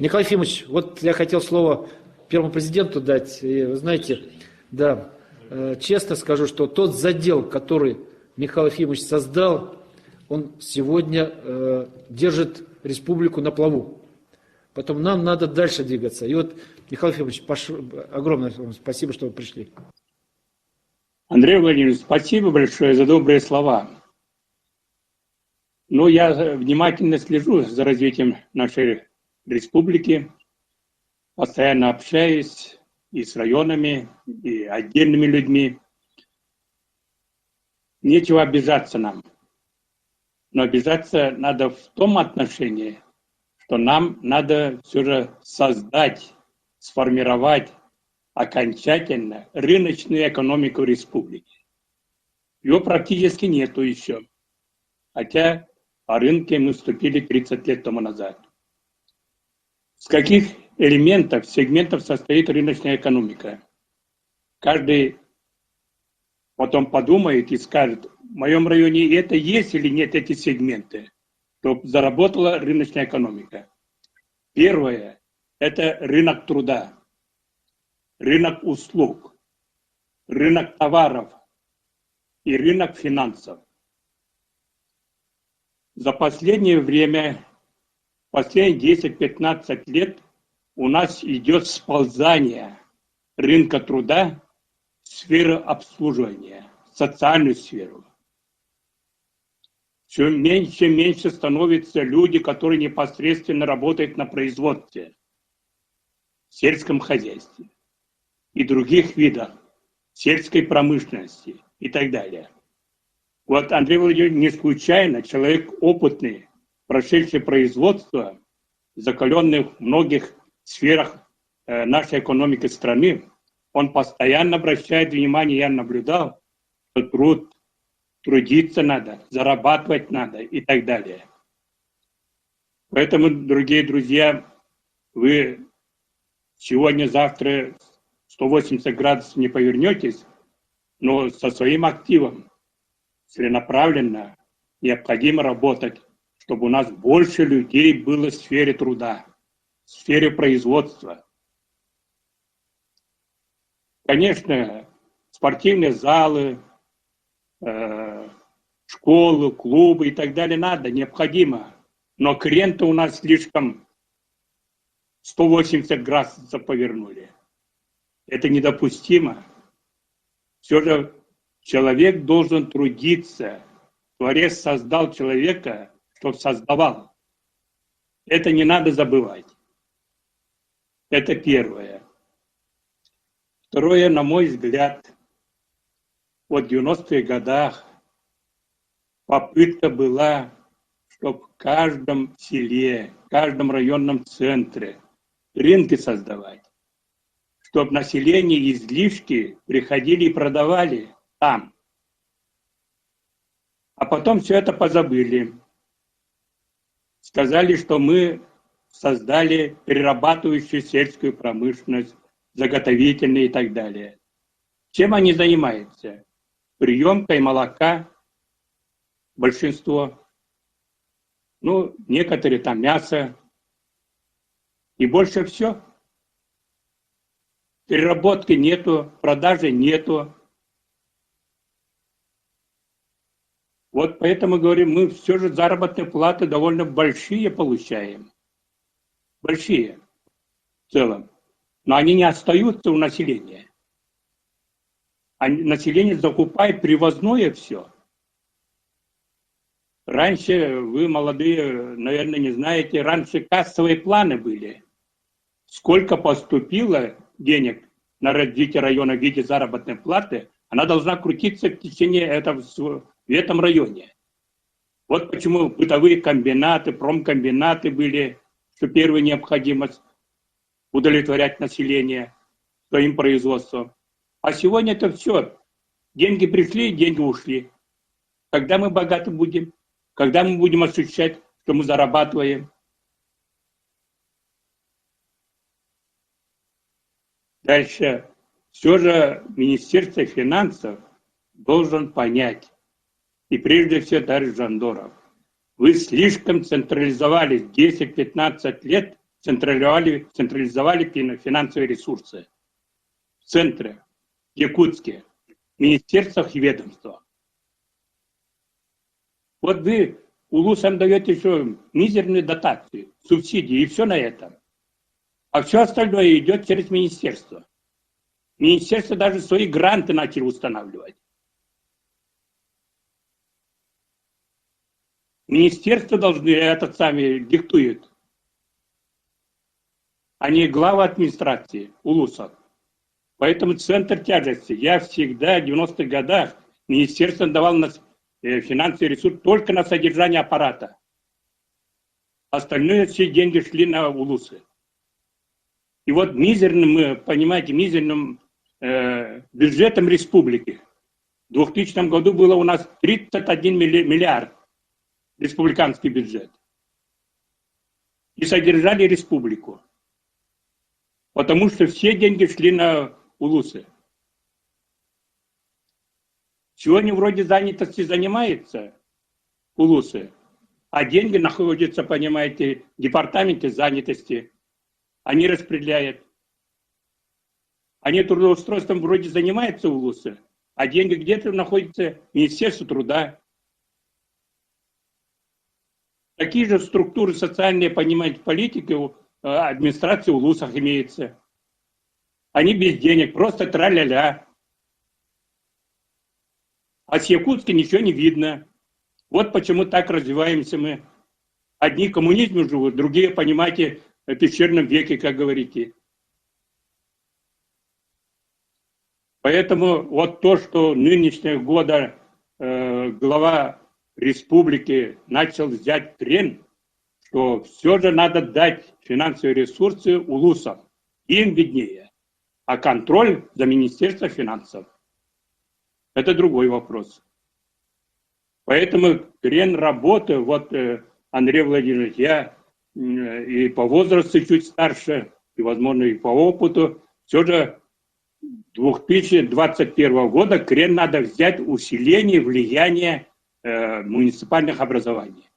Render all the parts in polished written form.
Николай Ефимович, вот я хотел слово первому президенту дать. И, вы знаете, да, честно скажу, что тот задел, который Михаил Ефимович создал, он сегодня держит республику на плаву. Поэтому нам надо дальше двигаться. И вот, Михаил Ефимович, огромное вам спасибо, что вы пришли. Андрей Владимирович, спасибо большое за добрые слова. Ну, я внимательно слежу за развитием нашей республики, постоянно общаюсь и с районами, и отдельными людьми. Нечего обижаться нам. Но обижаться надо в том отношении, что нам надо все же создать, сформировать окончательно рыночную экономику республики. Его практически нету еще. Хотя о рынке мы вступили 30 лет тому назад. С каких элементов, сегментов состоит рыночная экономика? Каждый потом подумает и скажет, в моем районе это есть или нет эти сегменты, чтобы заработала рыночная экономика. Первое – это рынок труда, рынок услуг, рынок товаров и рынок финансов. За последнее время, последние 10-15 лет у нас идет сползание рынка труда в сферу обслуживания, в социальную сферу. Все меньше и меньше становятся люди, которые непосредственно работают на производстве, в сельском хозяйстве и других видах сельской промышленности и так далее. Вот Андрей Владимирович не случайно, человек опытный, прошедший производство, закаленный в многих сферах нашей экономики страны, он постоянно обращает внимание, я наблюдал, что трудиться надо, зарабатывать надо и так далее. Поэтому, дорогие друзья, вы сегодня-завтра 180 градусов не повернетесь, но со своим активом целенаправленно необходимо работать, чтобы у нас больше людей было в сфере труда, в сфере производства. Конечно, спортивные залы, школы, клубы и так далее надо, необходимо. Но крен-то у нас слишком 180 градусов повернули. Это недопустимо. Все же человек должен трудиться. Творец создал человека, чтобы создавал. Это не надо забывать. Это первое. Второе, на мой взгляд, вот в 90-х годах попытка была, чтобы в каждом селе, в каждом районном центре рынки создавать, чтобы население излишки приходили и продавали там. А потом все это позабыли. Сказали, что мы создали перерабатывающую сельскую промышленность, заготовительные и так далее. Чем они занимаются? Приемкой молока, большинство. Ну, некоторые там мясо. И больше все. Переработки нету, продажи нету. Вот поэтому, говорим, мы все же заработные платы довольно большие получаем. Большие в целом. Но они не остаются у населения. Население закупает привозное все. Раньше, вы молодые, наверное, не знаете, раньше кассовые планы были. Сколько поступило денег на развитие района в виде заработной платы, она должна крутиться в течение этого, в этом районе. Вот почему бытовые комбинаты, промкомбинаты были, что первая необходимость удовлетворять население своим производством. А сегодня это все. Деньги пришли, деньги ушли. Когда мы богаты будем? Когда мы будем ощущать, что мы зарабатываем? Дальше. Все же Министерство финансов должен понять, и прежде всего товарищ Жандоров, вы слишком централизовались 10-15 лет централизовали финансовые ресурсы в центре, в Якутске, в министерствах и ведомствах. Вот вы улусам даете еще мизерные дотации, субсидии, и все на этом. А все остальное идет через министерство. Министерство даже свои гранты начали устанавливать. Министерство должны, этот сами диктуют, а не глава администрации, улусов. Поэтому центр тяжести. Я всегда в 90-х годах министерство давало на финансовый ресурс только на содержание аппарата. Остальные все деньги шли на улусы. И вот мизерным, понимаете, мизерным бюджетом республики в 2000 году было у нас 31 миллиард республиканский бюджет. И содержали республику. Потому что все деньги шли на улусы. Сегодня вроде занятости занимается улусы, а деньги находятся, понимаете, в департаменте занятости. Они распределяют. Они трудоустройством вроде занимаются улусы, а деньги где-то находятся в Министерстве труда. Такие же структуры социальные, понимаете, политики, администрации в улусах имеются. Они без денег, просто тра-ля-ля. А с Якутска ничего не видно. Вот почему так развиваемся мы. Одни в коммунизме живут, другие, понимаете, в пещерном веке, как говорите. Поэтому вот то, что нынешнего года глава республики начал взять тренд, что все же надо дать финансовые ресурсы улусам. Им виднее. А контроль за Министерство финансов. Это другой вопрос. Поэтому тренд работы, вот Андрей Владимирович, я и по возрасту чуть старше, и, возможно, и по опыту, все же 2021 года крен надо взять усиление влияния муниципальных образований.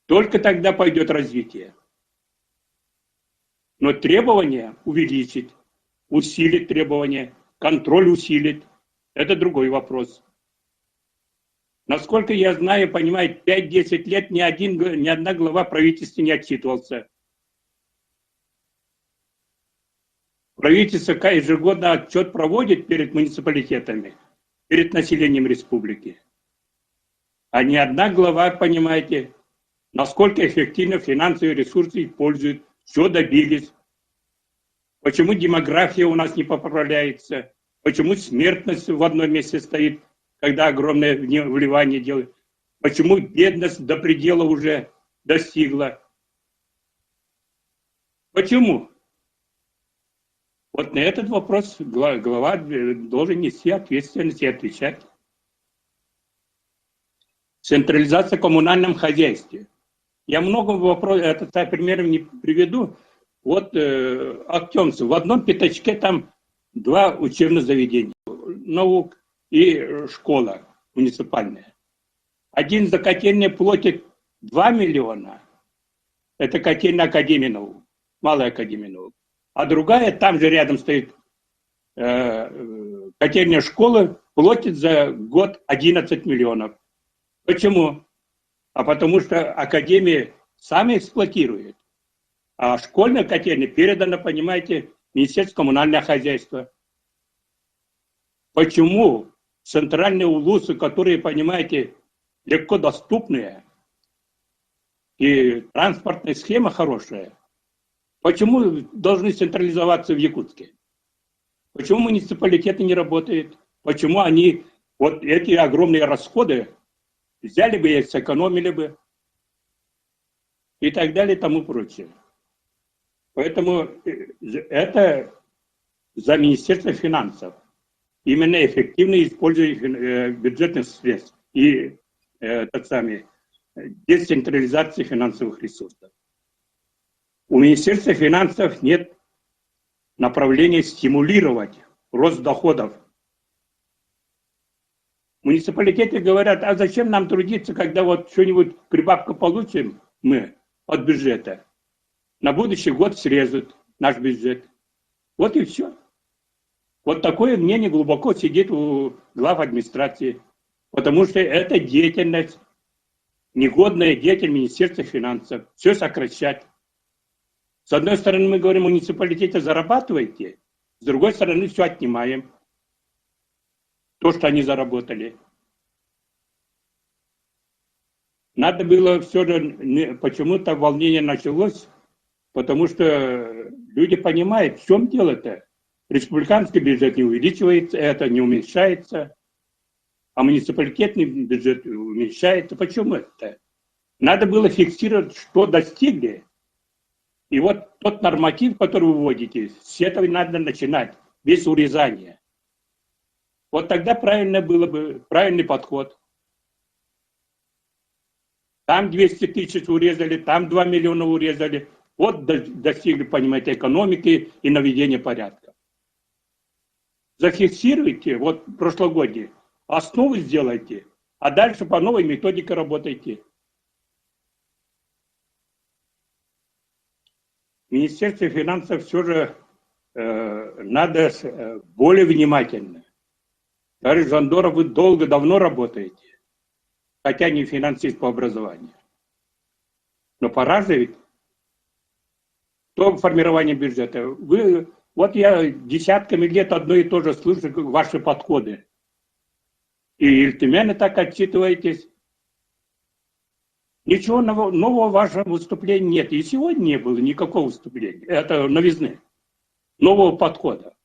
Только тогда пойдет развитие. Но требования увеличить, усилить требования, контроль усилить, это другой вопрос. Насколько я знаю, понимаете, 5-10 лет ни одна глава правительства не отчитывался. Правительство ежегодно отчет проводит перед муниципалитетами, перед населением республики. А ни одна глава, понимаете, насколько эффективно финансовые ресурсы используют, что добились, почему демография у нас не поправляется, почему смертность в одном месте стоит, когда огромное вливание делают, почему бедность до предела уже достигла. Почему? Вот на этот вопрос глава должен нести ответственность и отвечать. Централизация в коммунальном хозяйстве. Я много вопросов, примеров не приведу. Вот Актемцев, в одном пятачке там 2 учебных заведения наук и школа муниципальная. Один за котельные платит 2 миллиона. Это котельная Академия наук, Малая Академия наук. А другая, там же рядом стоит котельная школа, платит за год 11 миллионов. Почему? А потому что Академия сами эксплуатирует. А школьная котельная передана, понимаете, Министерству коммунального хозяйства. Почему центральные улусы, которые, понимаете, легко доступные, и транспортная схема хорошая, почему должны централизоваться в Якутске? Почему муниципалитеты не работают? Почему они вот эти огромные расходы взяли бы и сэкономили бы? И так далее и тому прочее. Поэтому это за Министерство финансов. Именно эффективное использование бюджетных средств и децентрализации финансовых ресурсов. У Министерства финансов нет направления стимулировать рост доходов. Муниципалитеты говорят, а зачем нам трудиться, когда вот что-нибудь прибавку получим мы от бюджета? На будущий год срежут наш бюджет. Вот и все. Вот такое мнение глубоко сидит у глав администрации. Потому что это деятельность, негодная деятельность Министерства финансов. Все сокращать. С одной стороны, мы говорим, муниципалитеты зарабатывайте, с другой стороны, все отнимаем. То, что они заработали. Надо было все же, почему-то волнение началось, потому что люди понимают, в чем дело-то. Республиканский бюджет не увеличивается, это не уменьшается, а муниципалитетный бюджет уменьшается. Почему это? Надо было фиксировать, что достигли. И вот тот норматив, который вы вводите, с этого надо начинать, без урезания. Вот тогда правильно было бы, правильный подход. Там 200 тысяч урезали, там 2 миллиона урезали. Вот достигли, понимаете, экономики и наведения порядка. Зафиксируйте, вот прошлогодние, основы сделайте, а дальше по новой методике работайте. Министерство финансов все же надо более внимательно. Товарищ Жандоров, вы давно работаете, хотя не финансист по образованию. Но пора же ведь. То формирование бюджета. Вот я десятками лет одно и то же слышу, ваши подходы. И ильтимяне так отчитываетесь. Ничего нового в вашем выступлении нет. И сегодня не было никакого выступления. Это новизны. Нового подхода.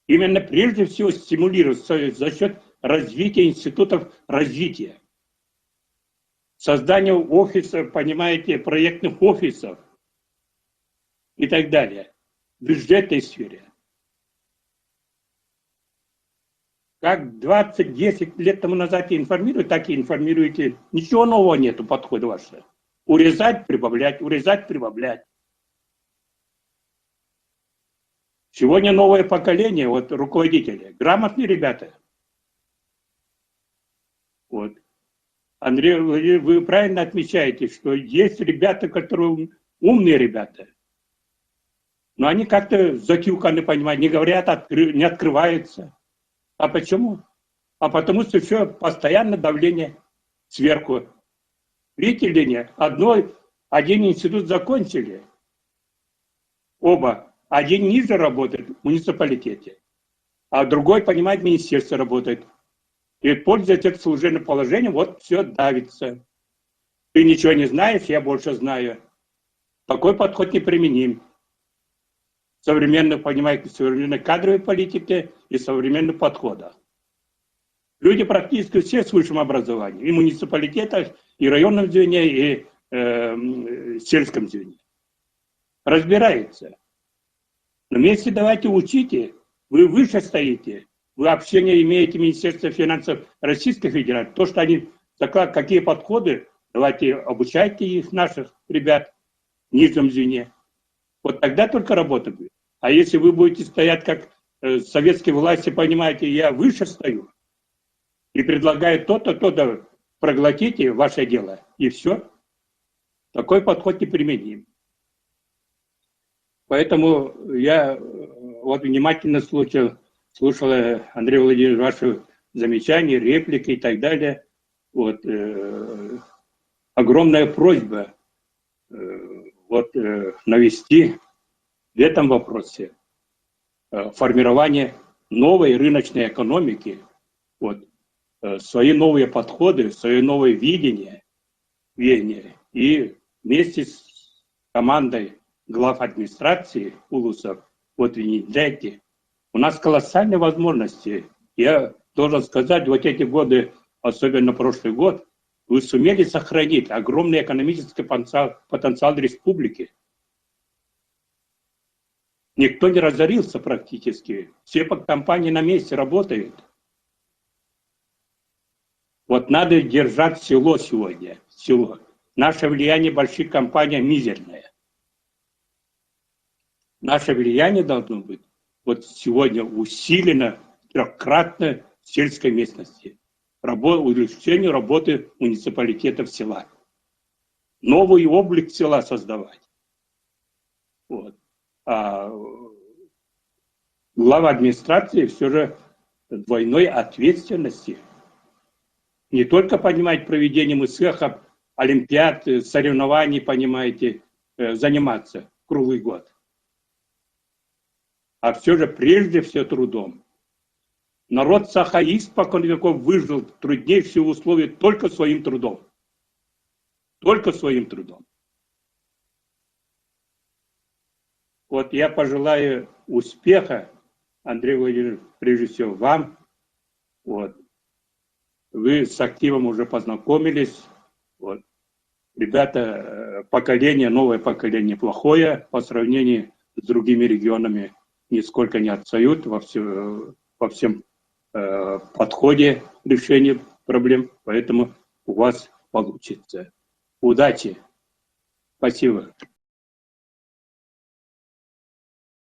Именно прежде всего стимулировать за счет развития институтов развития. Создание офисов, понимаете, проектных офисов и так далее. В бюджетной сфере. Как 20-10 лет тому назад информируют, так и информируете. Ничего нового нету подхода вашего. Урезать, прибавлять, урезать, прибавлять. Сегодня новое поколение, вот руководители, грамотные ребята. Вот. Андрей Владимирович, вы правильно отмечаете, что есть ребята, которые умные ребята. Но они как-то затюканы, понимаете, не говорят, не открываются. А почему? А потому что все постоянно давление сверху. Видите ли, нет? Один институт закончили. Оба. Один ниже работает в муниципалитете, а другой, понимаете, в министерстве работает. И пользуясь этим служебным положением, вот все давится. Ты ничего не знаешь, я больше знаю. Такой подход неприменим. Понимаете, современной кадровой политики и современных подходах. Люди практически все с высшим образованием. И в муниципалитетах, и в районном звене, и в сельском звене. Разбираются. Но вместе давайте учите. Вы выше стоите. Вы вообще не имеете Министерства финансов Российской Федерации. То, что они закладывают, какие подходы, давайте обучайте их, наших ребят, в нижнем звене. Вот тогда только работа будет. А если вы будете стоять как советские власти, понимаете, я выше стою, и предлагаю то-то, то-то, проглотите ваше дело, и все. Такой подход неприменим. Поэтому я вот внимательно слушал, Андрей Владимирович, ваши замечания, реплики и так далее. Вот, огромная просьба навести в этом вопросе формирование новой рыночной экономики, свои новые подходы, свои новые видения, и вместе с командой глав администрации улусов внедряйте. У нас колоссальные возможности. Я должен сказать, вот эти годы, особенно прошлый год, вы сумели сохранить огромный экономический потенциал республики. Никто не разорился практически. Все компании на месте работают. Вот надо держать село сегодня. Село. Наше влияние больших компаний мизерное. Наше влияние должно быть вот сегодня усилено трехкратно в сельской местности. Увеличению работы муниципалитетов села. Новый облик села создавать. Вот. А глава администрации все же двойной ответственности. Не только, понимаете, проведением ИСЭХов, олимпиад, соревнований, понимаете, заниматься круглый год. А все же прежде всего трудом. Народ Саха испокон веков выжил в труднейшие условия только своим трудом. Только своим трудом. Вот я пожелаю успеха, Андрей Владимирович, прежде всего вам. Вот. Вы с активом уже познакомились. Вот. Ребята, поколение, новое поколение плохое по сравнению с другими регионами нисколько не отстают во всем подходе к решению проблем. Поэтому у вас получится. Удачи. Спасибо.